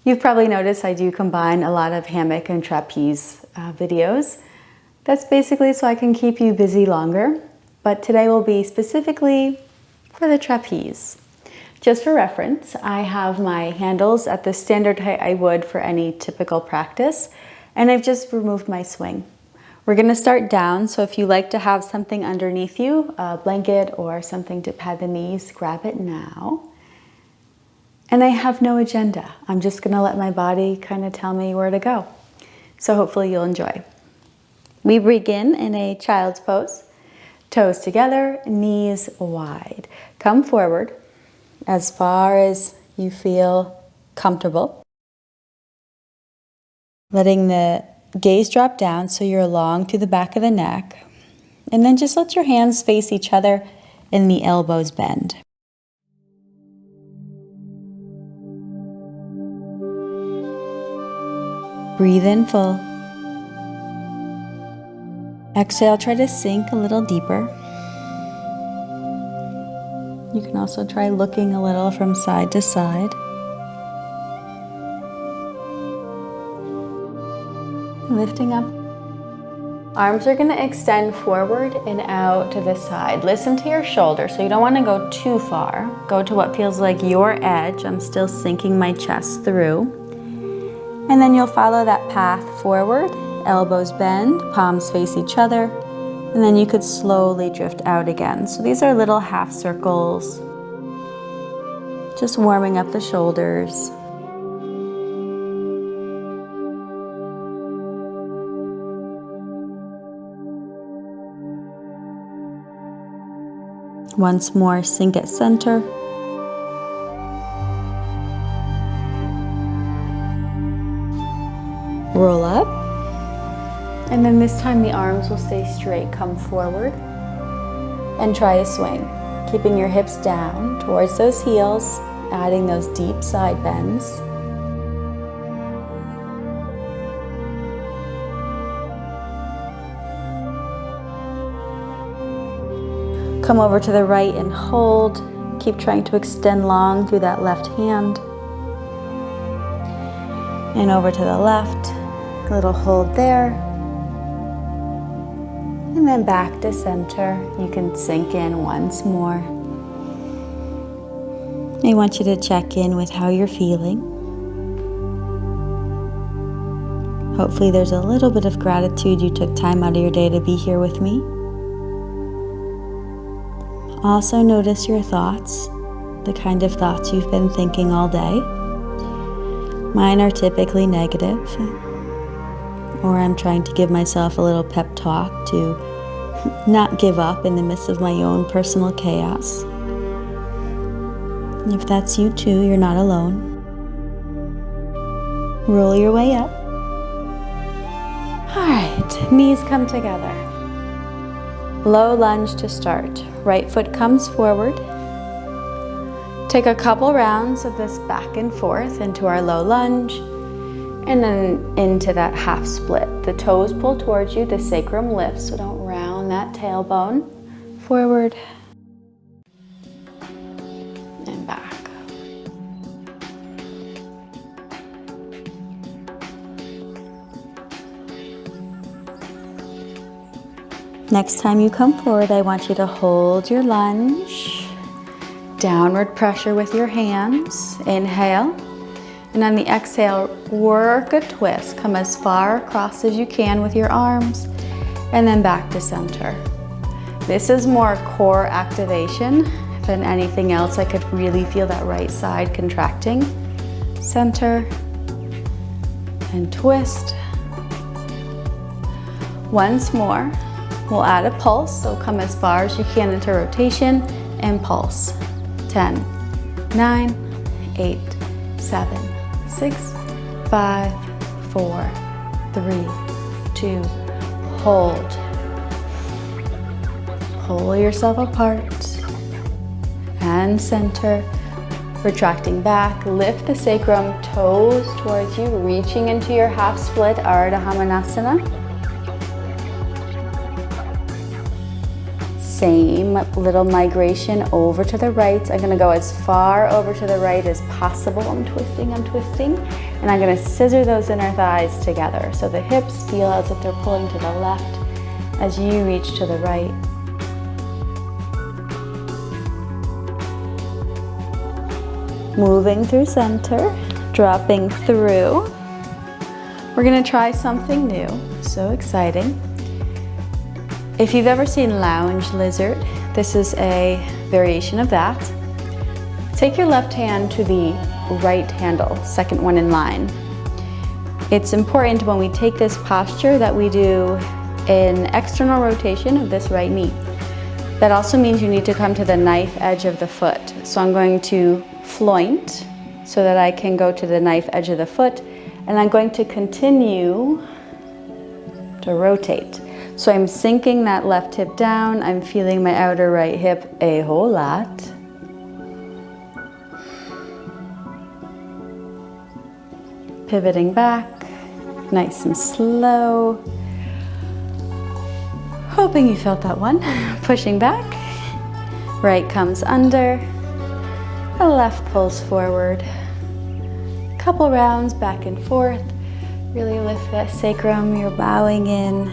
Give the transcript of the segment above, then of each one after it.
You've probably noticed I do combine a lot of hammock and trapeze videos. That's basically so I can keep you busy longer, but today will be specifically for the trapeze. Just for reference, I have my handles at the standard height I would for any typical practice, and I've just removed my swing. We're gonna start down, so if you like to have something underneath you, a blanket or something to pad the knees, grab it now. And I have no agenda. I'm just gonna let my body kind of tell me where to go. So hopefully you'll enjoy. We begin in a child's pose. Toes together, knees wide. Come forward as far as you feel comfortable. Letting the gaze drop down so you're long through the back of the neck. And then just let your hands face each other and the elbows bend. Breathe in full. Exhale, try to sink a little deeper. You can also try looking a little from side to side. Lifting up. Arms are going to extend forward and out to the side. Listen to your shoulder, so you don't want to go too far. Go to what feels like your edge. I'm still sinking my chest through. And then you'll follow that path forward. Elbows bend, palms face each other, and then you could slowly drift out again. So these are little half circles, just warming up the shoulders. Once more, sink at center. Roll up. And then this time the arms will stay straight. Come forward and try a swing. Keeping your hips down towards those heels, adding those deep side bends. Come over to the right and hold. Keep trying to extend long through that left hand. And over to the left, a little hold there. And then back to center. You can sink in once more. I want you to check in with how you're feeling. Hopefully there's a little bit of gratitude you took time out of your day to be here with me. Also notice your thoughts, the kind of thoughts you've been thinking all day. Mine are typically negative, or I'm trying to give myself a little pep talk to not give up in the midst of my own personal chaos. If that's you too, you're not alone. Roll your way up. All right, knees come together. Low lunge to start. Right foot comes forward. Take a couple rounds of this back and forth into our low lunge, and then into that half split. The toes pull towards you, the sacrum lifts, so don't round that tailbone. Forward and back. Next time you come forward, I want you to hold your lunge. Downward pressure with your hands. Inhale. And on the exhale, work a twist. Come as far across as you can with your arms. And then back to center. This is more core activation than anything else. I could really feel that right side contracting. Center. And twist. Once more. We'll add a pulse. So come as far as you can into rotation and pulse. 10, 9, 8, 7, 6, 5, 4, 3, 2, hold. Pull yourself apart and center. Retracting back, lift the sacrum, toes towards you, reaching into your half split, Ardha Hamanasana. same little migration over to the right. I'm gonna go as far over to the right as possible. I'm twisting, and I'm gonna scissor those inner thighs together. So the hips feel as if they're pulling to the left as you reach to the right. Moving through center, dropping through. We're gonna try something new, so exciting. If you've ever seen Lunge Lizard, this is a variation of that. Take your left hand to the right handle, second one in line. It's important when we take this posture that we do an external rotation of this right knee. That also means you need to come to the knife edge of the foot. So I'm going to floint so that I can go to the knife edge of the foot, and I'm going to continue to rotate. So I'm sinking that left hip down. I'm feeling my outer right hip a whole lot. Pivoting back, nice and slow. Hoping you felt that one. Pushing back, right comes under, the left pulls forward. Couple rounds back and forth. Really lift that sacrum, you're bowing in.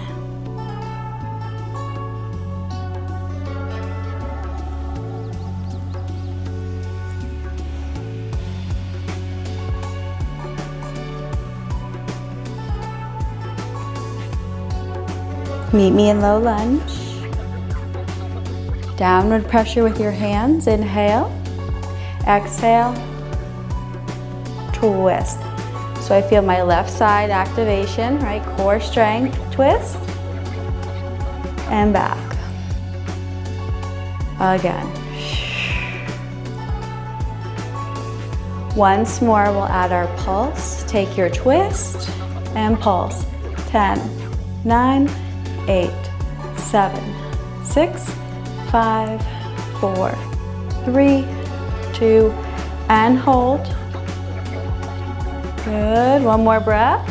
Meet me in low lunge. Downward pressure with your hands. Inhale. Exhale. Twist. So I feel my left side activation, right? Core strength. Twist. And back. Again. Once more, we'll add our pulse. Take your twist and pulse. 10, 9, 8, 7, 6, 5, 4, 3, 2, and hold. Good, one more breath.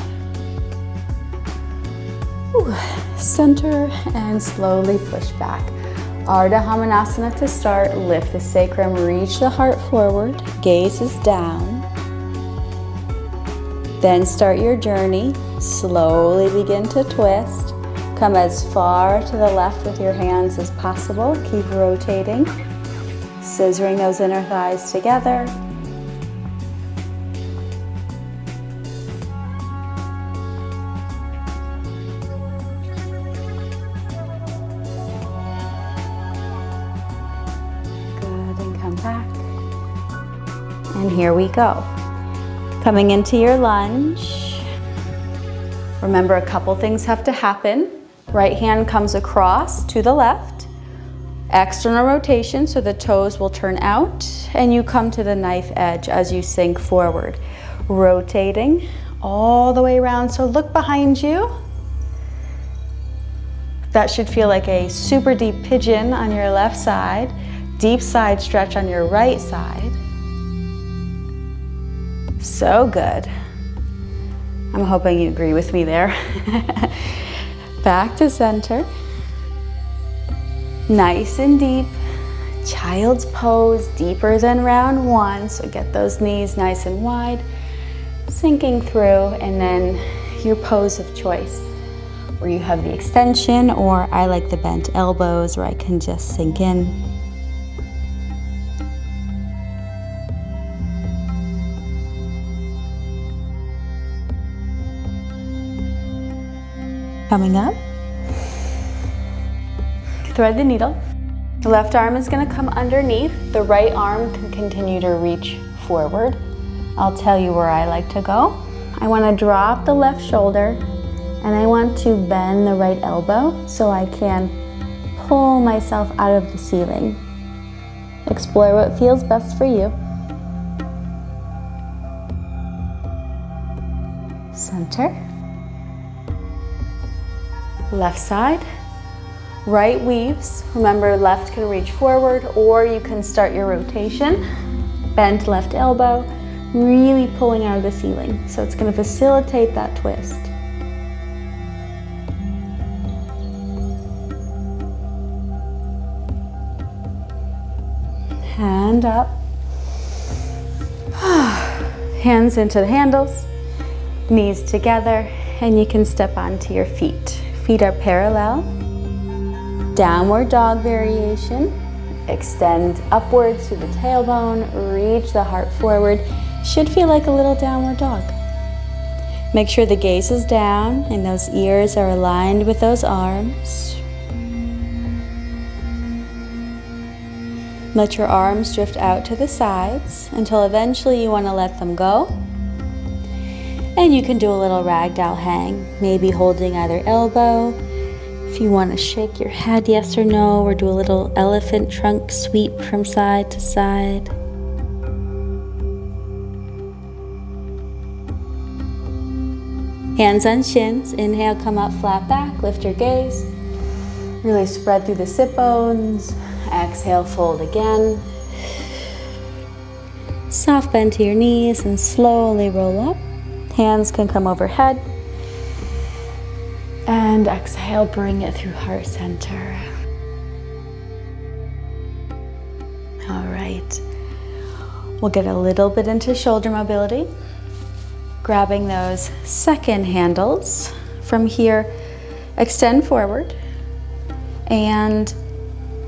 Ooh. Center and slowly push back. Ardha Hamanasana to start. Lift the sacrum, reach the heart forward, gaze is down. Then start your journey. Slowly begin to twist. Come as far to the left with your hands as possible. Keep rotating, scissoring those inner thighs together. Good, and come back. And here we go. Coming into your lunge. Remember, a couple things have to happen. Right hand comes across to the left. External rotation, so the toes will turn out, and you come to the knife edge as you sink forward. Rotating all the way around, so look behind you. That should feel like a super deep pigeon on your left side, deep side stretch on your right side. So good. I'm hoping you agree with me there. Back to center. Nice and deep. Child's pose, deeper than round one. So get those knees nice and wide. Sinking through, and then your pose of choice, where you have the extension, or I like the bent elbows, where I can just sink in. Coming up, thread the needle. The left arm is going to come underneath. The right arm can continue to reach forward. I'll tell you where I like to go. I want to drop the left shoulder, and I want to bend the right elbow so I can pull myself out of the ceiling. Explore what feels best for you. Center. Left side, right weaves. Remember, left can reach forward, or you can start your rotation. Bent left elbow, really pulling out of the ceiling. So it's going to facilitate that twist. and up. Hands into the handles, knees together, and you can step onto your feet. Feet are parallel. Downward dog variation. Extend upwards through the tailbone, reach the heart forward. Should feel like a little downward dog. Make sure the gaze is down and those ears are aligned with those arms. Let your arms drift out to the sides until eventually you want to let them go. And you can do a little ragdoll hang, maybe holding either elbow. If you want to shake your head yes or no, or do a little elephant trunk sweep from side to side. Hands on shins. Inhale, come up, flat back, lift your gaze. Really spread through the sit bones. Exhale, fold again. Soft bend to your knees and slowly roll up. Hands can come overhead. And exhale, bring it through heart center. All right. We'll get a little bit into shoulder mobility. Grabbing those second handles. From here, extend forward and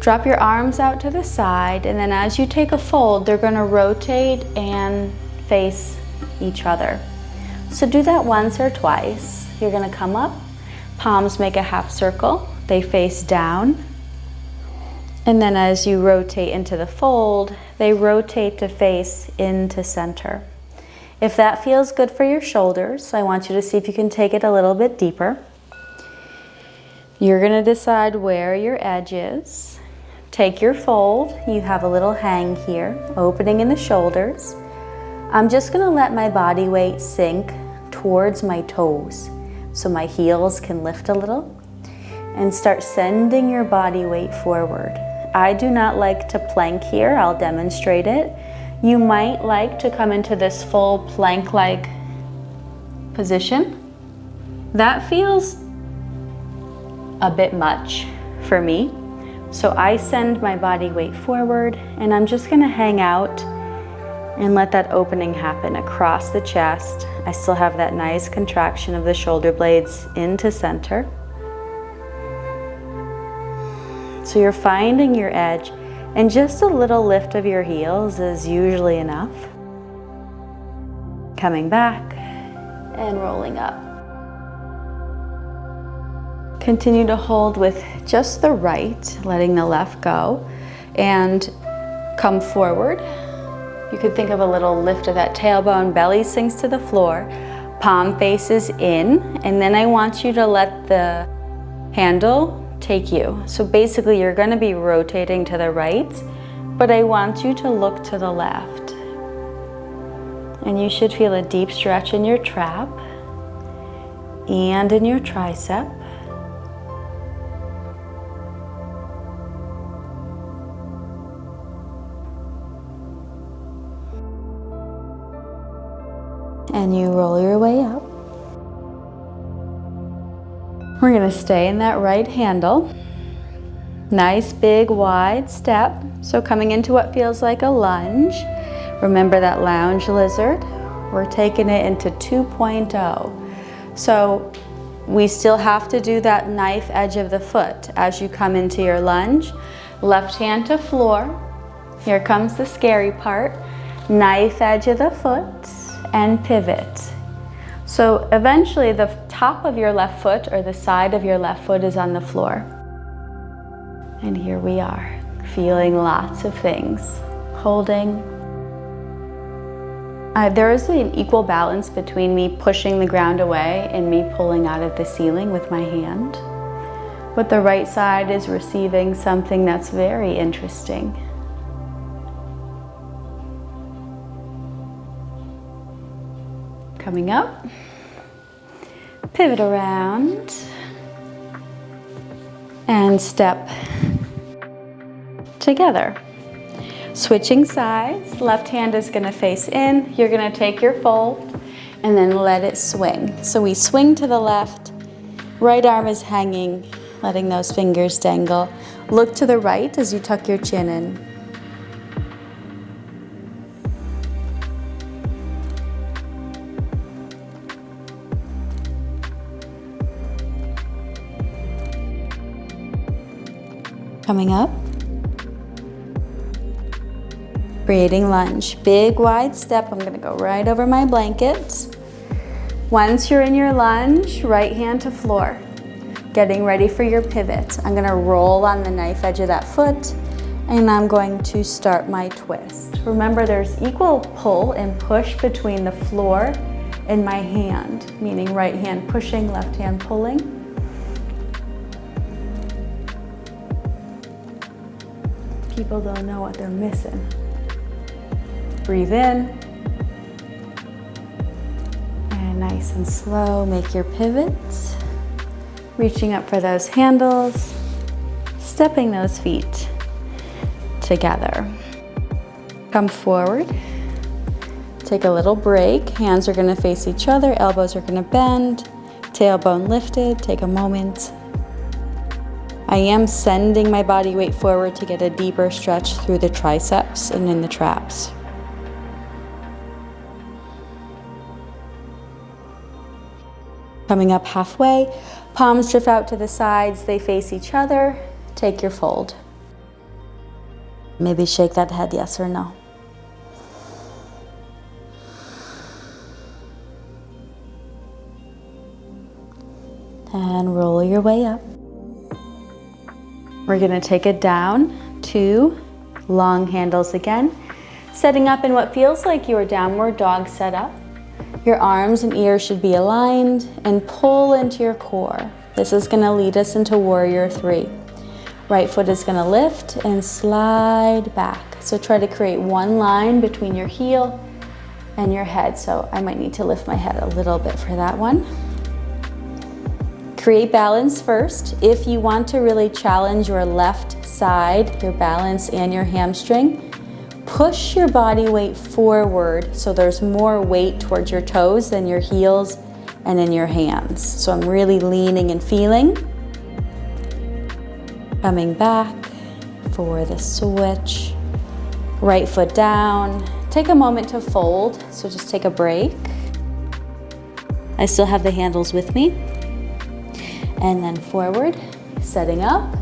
drop your arms out to the side, and then as you take a fold, they're going to rotate and face each other. So do that once or twice. You're going to come up, palms make a half circle, they face down, and then as you rotate into the fold, they rotate to face into center. If that feels good for your shoulders, I want you to see if you can take it a little bit deeper. You're going to decide where your edge is. Take your fold. You have a little hang here, opening in the shoulders. I'm just going to let my body weight sink towards my toes so my heels can lift a little, and start sending your body weight forward. I do not like to plank here. I'll demonstrate it. You might like to come into this full plank-like position. That feels a bit much for me. So I send my body weight forward, and I'm just gonna hang out and let that opening happen across the chest. I still have that nice contraction of the shoulder blades into center. So you're finding your edge, and just a little lift of your heels is usually enough. Coming back and rolling up. Continue to hold with just the right, letting the left go, and come forward. You could think of a little lift of that tailbone, belly sinks to the floor, palm faces in, and then I want you to let the handle take you. So basically you're going to be rotating to the right, but I want you to look to the left. And you should feel a deep stretch in your trap and in your tricep. And you roll your way up. We're going to stay in that right handle. Nice big wide step. So coming into what feels like a lunge. Remember that lounge lizard? We're taking it into 2.0. So we still have to do that knife edge of the foot as you come into your lunge. Left hand to floor. Here comes the scary part. Knife edge of the foot and pivot. So eventually the top of your left foot or the side of your left foot is on the floor. And here we are, feeling lots of things. Holding. There is an equal balance between me pushing the ground away and me pulling out of the ceiling with my hand. But the right side is receiving something that's very interesting. Coming up, pivot around, and step together. Switching sides, left hand is going to face in, you're going to take your fold, and then let it swing. So we swing to the left, right arm is hanging, letting those fingers dangle. Look to the right as you tuck your chin in. Coming up. Creating lunge. Big wide step. I'm gonna go right over my blanket. Once you're in your lunge, right hand to floor. Getting ready for your pivot. I'm gonna roll on the knife edge of that foot, and I'm going to start my twist. Remember, there's equal pull and push between the floor and my hand, meaning right hand pushing, left hand pulling. People don't know what they're missing. Breathe in. And nice and slow, make your pivots. Reaching up for those handles, stepping those feet together. Come forward. Take a little break. Hands are gonna face each other, elbows are gonna bend, tailbone lifted. Take a moment. I am sending my body weight forward to get a deeper stretch through the triceps and in the traps. Coming up halfway, palms drift out to the sides, they face each other. Take your fold. Maybe shake that head yes or no. And roll your way up. We're gonna take it down to long handles again, setting up in what feels like your downward dog setup. Your arms and ears should be aligned and pull into your core. This is gonna lead us into warrior three. Right foot is gonna lift and slide back. So try to create one line between your heel and your head. So I might need to lift my head a little bit for that one. Create balance first. If you want to really challenge your left side, your balance and your hamstring, push your body weight forward so there's more weight towards your toes than your heels and in your hands. So I'm really leaning and feeling. Coming back for the switch. Right foot down. Take a moment to fold, so just take a break. I still have the handles with me. And then forward, setting up.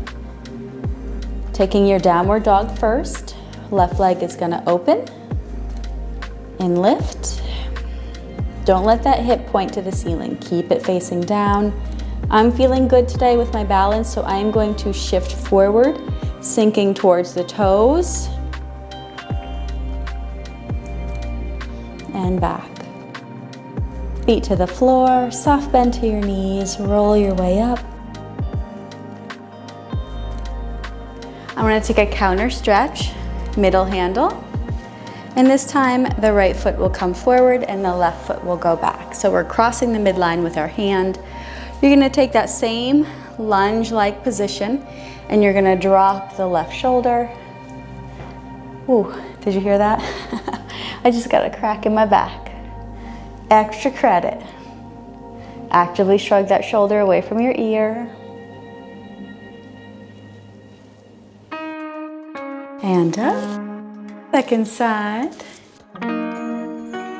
Taking your downward dog first. Left leg is gonna open and lift. Don't let that hip point to the ceiling. Keep it facing down. I'm feeling good today with my balance, so I'm going to shift forward, sinking towards the toes and back. Feet to the floor, soft bend to your knees, roll your way up. I'm gonna take a counter stretch, middle handle, and this time the right foot will come forward and the left foot will go back. So we're crossing the midline with our hand. You're gonna take that same lunge-like position and you're gonna drop the left shoulder. Ooh, did you hear that? I just got a crack in my back. Extra credit. Actively shrug that shoulder away from your ear. And up. Second side.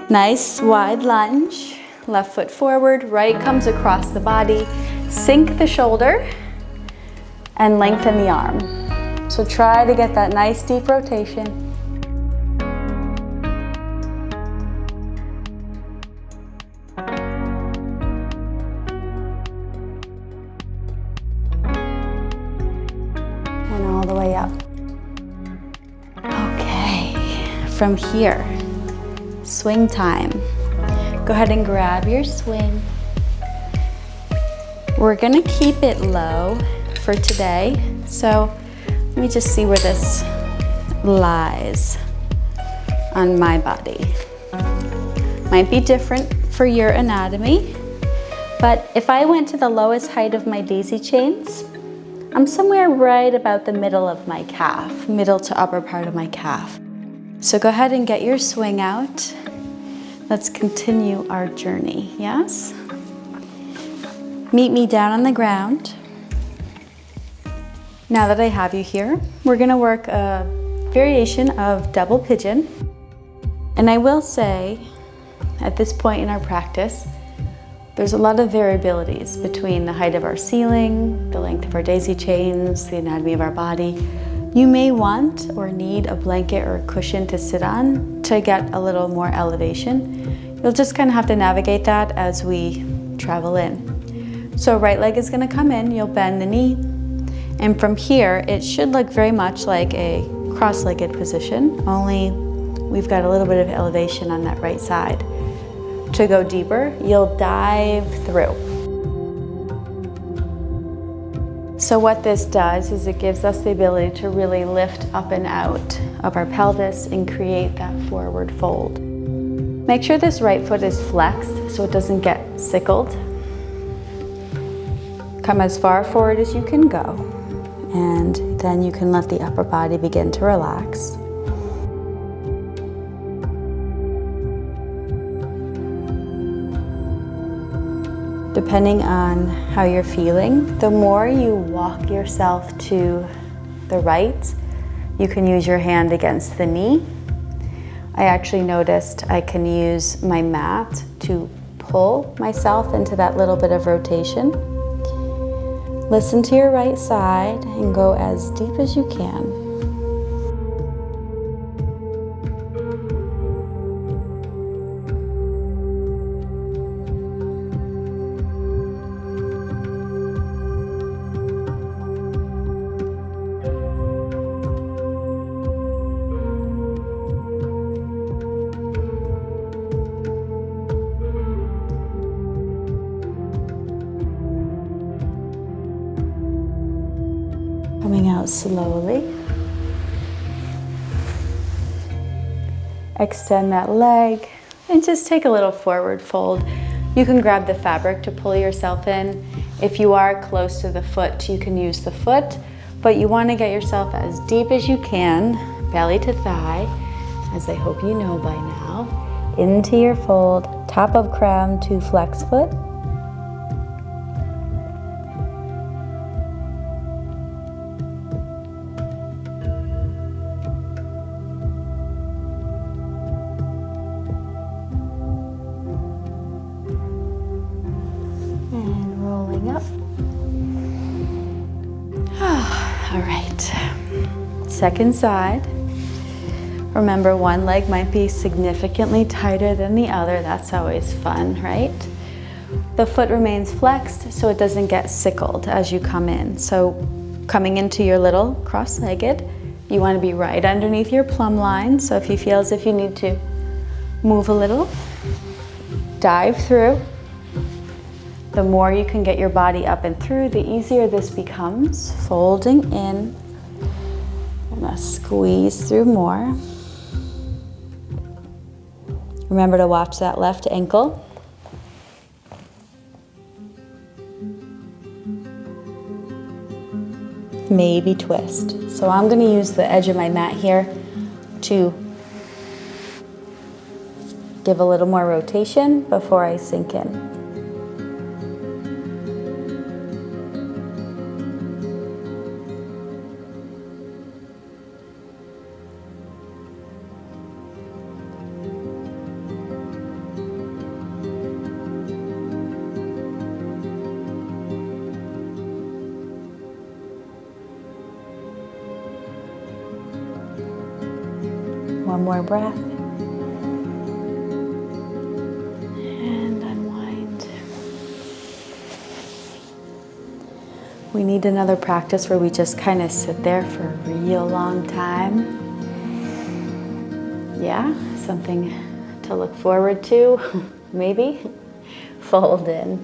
Nice wide lunge. Left foot forward, right comes across the body. Sink the shoulder and lengthen the arm. So try to get that nice deep rotation. And all the way up. Okay, from here, swing time. Go ahead and grab your swing. We're gonna keep it low for today. So let me just see where this lies on my body. Might be different for your anatomy, but if I went to the lowest height of my daisy chains, I'm somewhere right about the middle of my calf, middle to upper part of my calf. So go ahead and get your swing out. Let's continue our journey, yes? Meet me down on the ground. Now that I have you here, we're gonna work a variation of double pigeon. And I will say, at this point in our practice, There's a lot of variabilities between the height of our ceiling, the length of our daisy chains, the anatomy of our body. You may want or need a blanket or a cushion to sit on to get a little more elevation. You'll just kind of have to navigate that as we travel in. So right leg is going to come in, you'll bend the knee, and from here it should look very much like a cross-legged position, only we've got a little bit of elevation on that right side. To go deeper, you'll dive through. So what this does is it gives us the ability to really lift up and out of our pelvis and create that forward fold. Make sure this right foot is flexed so it doesn't get sickled. Come as far forward as you can go, and then you can let the upper body begin to relax. Depending on how you're feeling, the more you walk yourself to the right, you can use your hand against the knee. I actually noticed I can use my mat to pull myself into that little bit of rotation. Listen to your right side and go as deep as you can. Coming out slowly. Extend that leg and just take a little forward fold. You can grab the fabric to pull yourself in. If you are close to the foot, you can use the foot, but you want to get yourself as deep as you can, belly to thigh, as I hope you know by now, into your fold, top of crown to flex foot. And rolling up. All right, second side. Remember, one leg might be significantly tighter than the other. That's always fun, right? The foot remains flexed so it doesn't get sickled as you come in. So coming into your little cross-legged, you want to be right underneath your plumb line. So if you feel as if you need to move a little, dive through. The more you can get your body up and through, the easier this becomes. Folding in, gonna squeeze through more. Remember to watch that left ankle. Maybe twist. So I'm gonna use the edge of my mat here to give a little more rotation before I sink in. One more breath. And unwind. We need another practice where we just kind of sit there for a real long time. Yeah, something to look forward to, maybe. Fold in.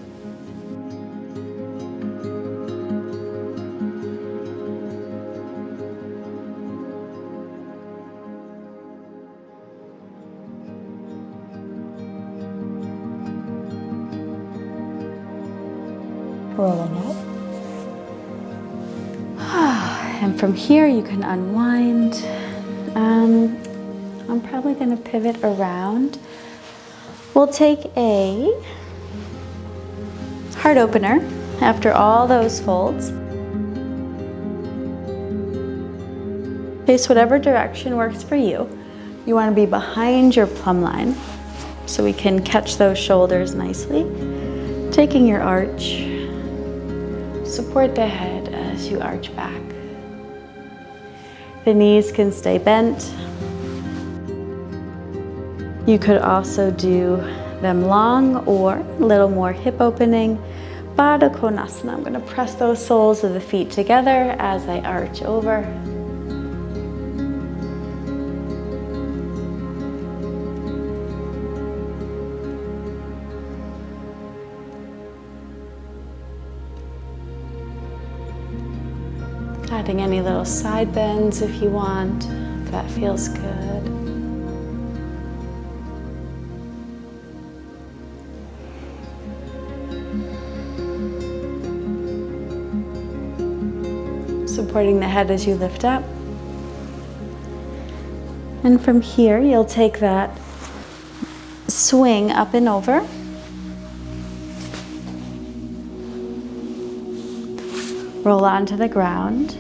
Rolling up. And from here you can unwind. I'm probably going to pivot around. We'll take a heart opener after all those folds. Face whatever direction works for you. You want to be behind your plumb line so we can catch those shoulders nicely. Taking your arch, support the head as you arch back. The knees can stay bent. You could also do them long or a little more hip opening. Baddha Konasana. I'm going to press those soles of the feet together as I arch over. Adding any little side bends if you want, if that feels good. Supporting the head as you lift up. And from here, you'll take that swing up and over. Roll onto the ground.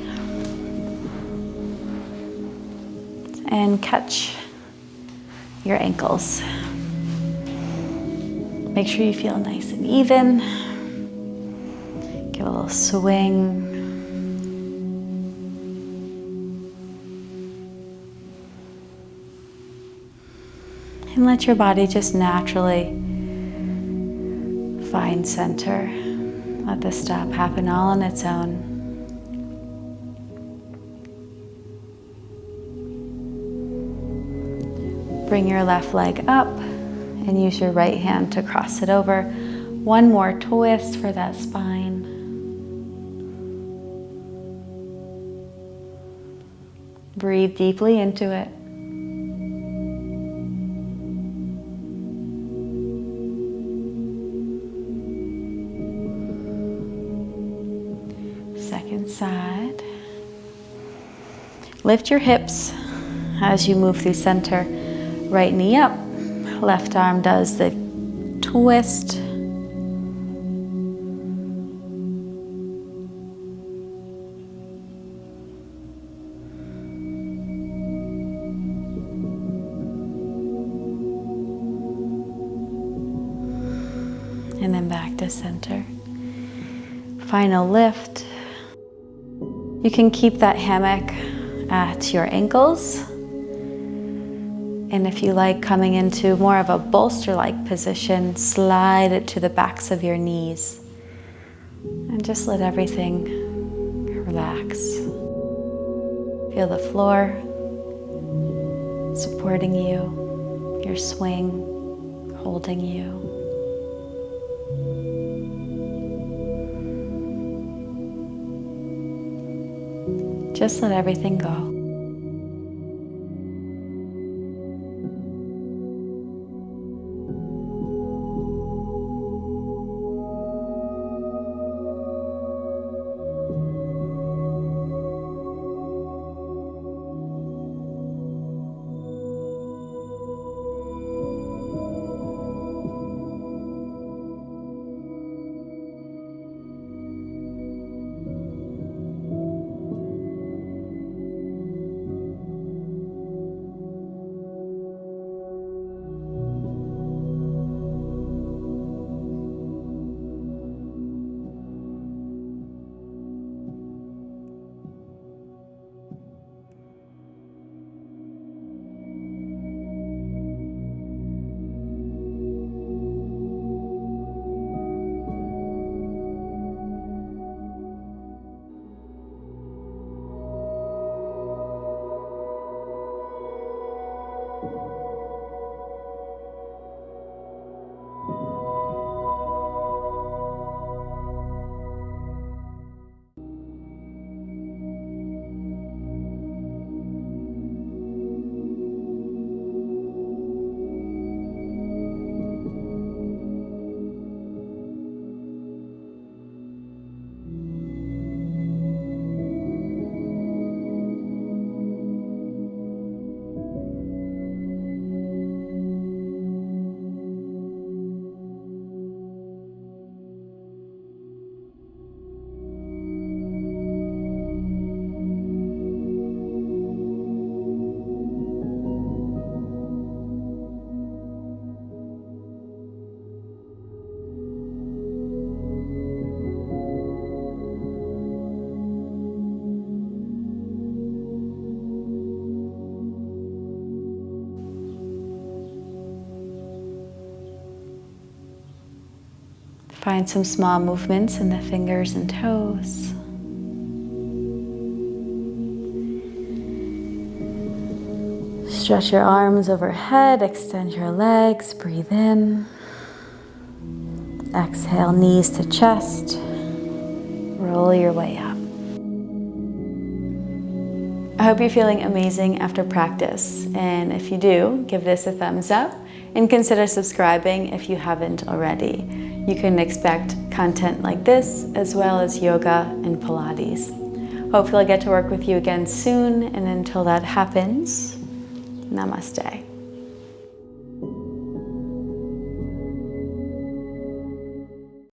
And catch your ankles. Make sure you feel nice and even. Give a little swing. And let your body just naturally find center. Let the step happen all on its own. Bring your left leg up and use your right hand to cross it over. One more twist for that spine. Breathe deeply into it. Second side. Lift your hips as you move through center. Right knee up, left arm does the twist. And then back to center. Final lift. You can keep that hammock at your ankles. And if you like coming into more of a bolster-like position, slide it to the backs of your knees. And just let everything relax. Feel the floor supporting you, your swing holding you. Just let everything go. Find some small movements in the fingers and toes. Stretch your arms overhead, extend your legs, breathe in. Exhale, knees to chest. Roll your way up. I hope you're feeling amazing after practice, and if you do, give this a thumbs up and consider subscribing if you haven't already. You can expect content like this as well as yoga and Pilates. Hopefully I'll get to work with you again soon, and until that happens, Namaste.